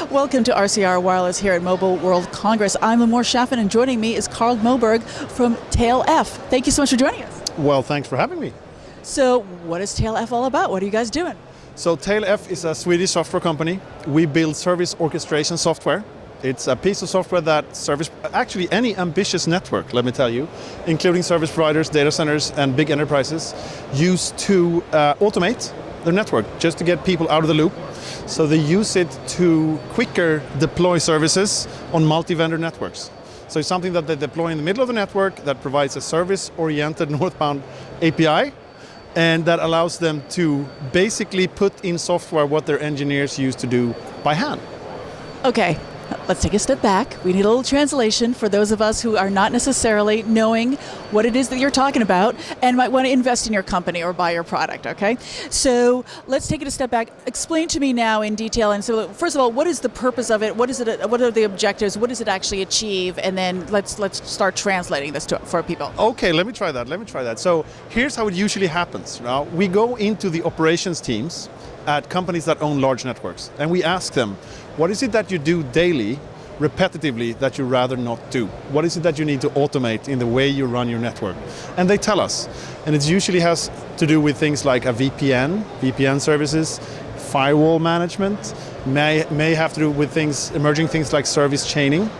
Welcome to RCR Wireless here at Mobile World Congress. I'm Lamore Schaffen, and joining me is Carl Moberg from TailF. Thank you so much for joining us. Well, thanks for having me. So what is TailF all about? What are you guys doing? So TailF is a Swedish software company. We build service orchestration software. It's a piece of software that serves actually any ambitious network, let me tell you, including service providers, data centers, and big enterprises, use to automate their network, just to get people out of the loop. So they use it to quicker deploy services on multi-vendor networks. So it's something that they deploy in the middle of the network that provides a service-oriented northbound API, and that allows them to basically put in software what their engineers used to do by hand. Okay. Let's take a step back. We need a little translation for those of us who are not necessarily knowing what it is that you're talking about and might want to invest in your company or buy your product, okay? So let's take it a step back. Explain to me now in detail. And so first of all, what is the purpose of it? What is it? What are the objectives? What does it actually achieve? And then let's start translating this for people. Okay, let me try that. So here's how it usually happens. Now, we go into the operations teams at companies that own large networks, and we ask them, what is it that you do daily, repetitively, that you rather not do? What is it that you need to automate in the way you run your network? And they tell us, and it usually has to do with things like a VPN services, firewall management, may have to do with emerging things like service chaining.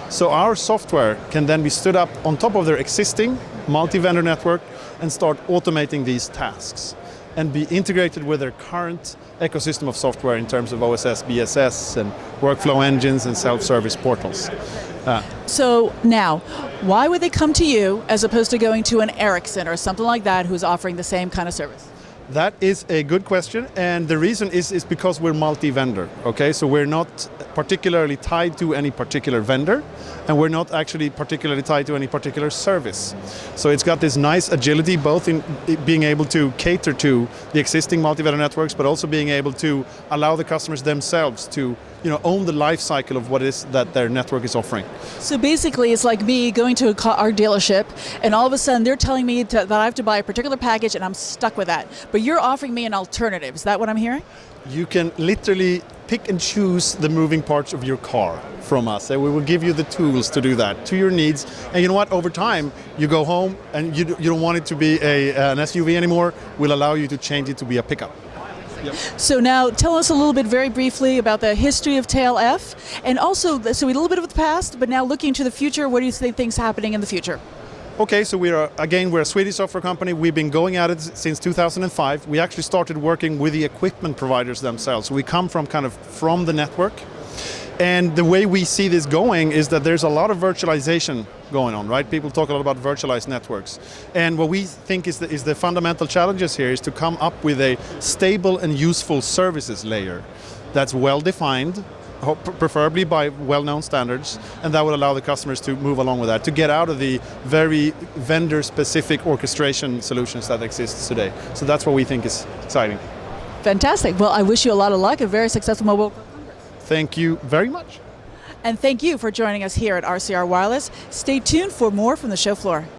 So our software can then be stood up on top of their existing multi-vendor network and start automating these tasks, and be integrated with their current ecosystem of software in terms of OSS, BSS, and workflow engines and self-service portals. So now, why would they come to you as opposed to going to an Ericsson or something like that who's offering the same kind of service? That is a good question, and the reason is because we're multi-vendor, okay? So we're not particularly tied to any particular vendor, and we're not actually particularly tied to any particular service. So it's got this nice agility, both in being able to cater to the existing multi-vendor networks, but also being able to allow the customers themselves to own the life cycle of what it is that their network is offering. So basically, it's like me going to a car dealership, and all of a sudden they're telling me that I have to buy a particular package, and I'm stuck with that. But you're offering me an alternative. Is that what I'm hearing? You can literally pick and choose the moving parts of your car from us, and we will give you the tools to do that to your needs. And you know what? Over time, you go home and you don't want it to be an SUV anymore. We'll allow you to change it to be a pickup. Yep. So now tell us a little bit very briefly about the history of TailF, and also, so a little bit of the past, but now looking to the future, what do you think is happening in the future? Okay, so we're a Swedish software company. We've been going at it since 2005. We actually started working with the equipment providers themselves. So we come from from the network. And the way we see this going is that there's a lot of virtualization going on, right? People talk a lot about virtualized networks. And what we think is the fundamental challenges here is to come up with a stable and useful services layer that's well-defined, preferably by well-known standards, and that would allow the customers to move along with that, to get out of the very vendor-specific orchestration solutions that exist today. So that's what we think is exciting. Fantastic. Well, I wish you a lot of luck, a very successful mobile. Thank you very much. And thank you for joining us here at RCR Wireless. Stay tuned for more from the show floor.